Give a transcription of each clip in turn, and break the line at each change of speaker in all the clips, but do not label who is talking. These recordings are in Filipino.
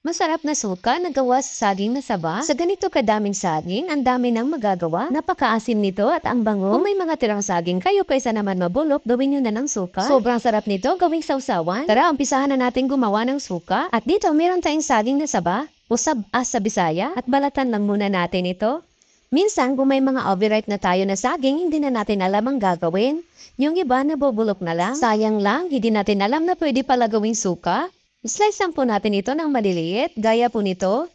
Masarap na suka na gawa sa saging na saba. Sa ganito kadaming saging, ang dami nang magagawa. Napakaasim nito at ang bango. Kung may mga tirang saging kayo kaysa naman mabulok, gawin nyo na ng suka. Sobrang sarap nito gawing sausawan. Tara, umpisahan na natin gumawa ng suka. At dito, meron tayong saging na saba, o sabas sa Bisaya, at balatan lang muna natin ito. Minsan, kung may mga overripe na tayo na saging, hindi na natin alam ang gagawin. Yung iba, nabubulok na lang. Sayang lang, hindi natin alam na pwede pala gawing suka. Slice lang po natin ito ng maliliit, gaya po nito.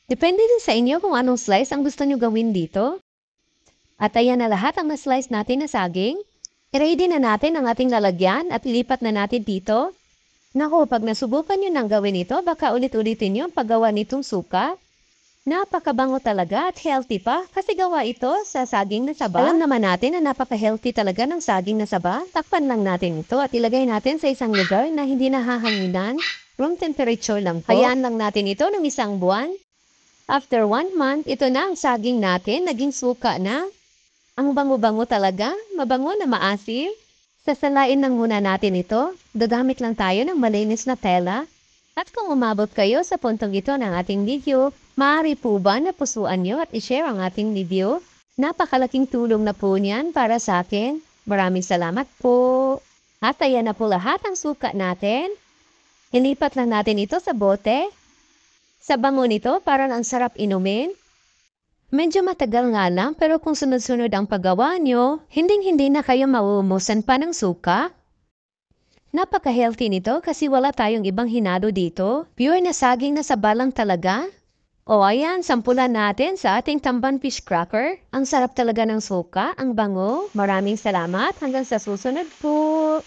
Depende din sa inyo kung anong slice ang gusto nyo gawin dito. At ayan na lahat ang na-slice natin na saging. I-ready na natin ang ating lalagyan at ilipat na natin dito. Naku, pag nasubukan nyo nang gawin ito, baka ulit-ulitin nyo ang paggawa nitong suka. Napakabango talaga at healthy pa kasi gawa ito sa saging na saba. Alam naman natin na napaka-healthy talaga ng saging na saba. Takpan lang natin ito at ilagay natin sa isang lugar na hindi nahahanginan. Room temperature lang po. Hayaan lang natin ito ng isang buwan. After 1 month, ito na ang saging natin. Naging suka na. Ang bango-bango talaga. Mabango na maasim. Sasalain lang muna natin ito. Gagamit lang tayo ng malinis na tela. At kung umabot kayo sa puntong ito ng ating video, maaari po ba na pusuan nyo at i-share ang ating video? Napakalaking tulong na po niyan para sa akin. Maraming salamat po. At ayan na po lahat ang suka natin. Ilipat lang natin ito sa bote. Sa bango nito, parang ang sarap inumin. Medyo matagal nga lang, pero kung sunod-sunod ang paggawa nyo, hinding-hindi na kayo mauumusan pa ng suka. Napaka-healthy nito kasi wala tayong ibang hinalo dito. Pure na saging na saba lang talaga. O ayan, sampulan natin sa ating tamban fish cracker. Ang sarap talaga ng suka, ang bango. Maraming salamat. Hanggang sa susunod po.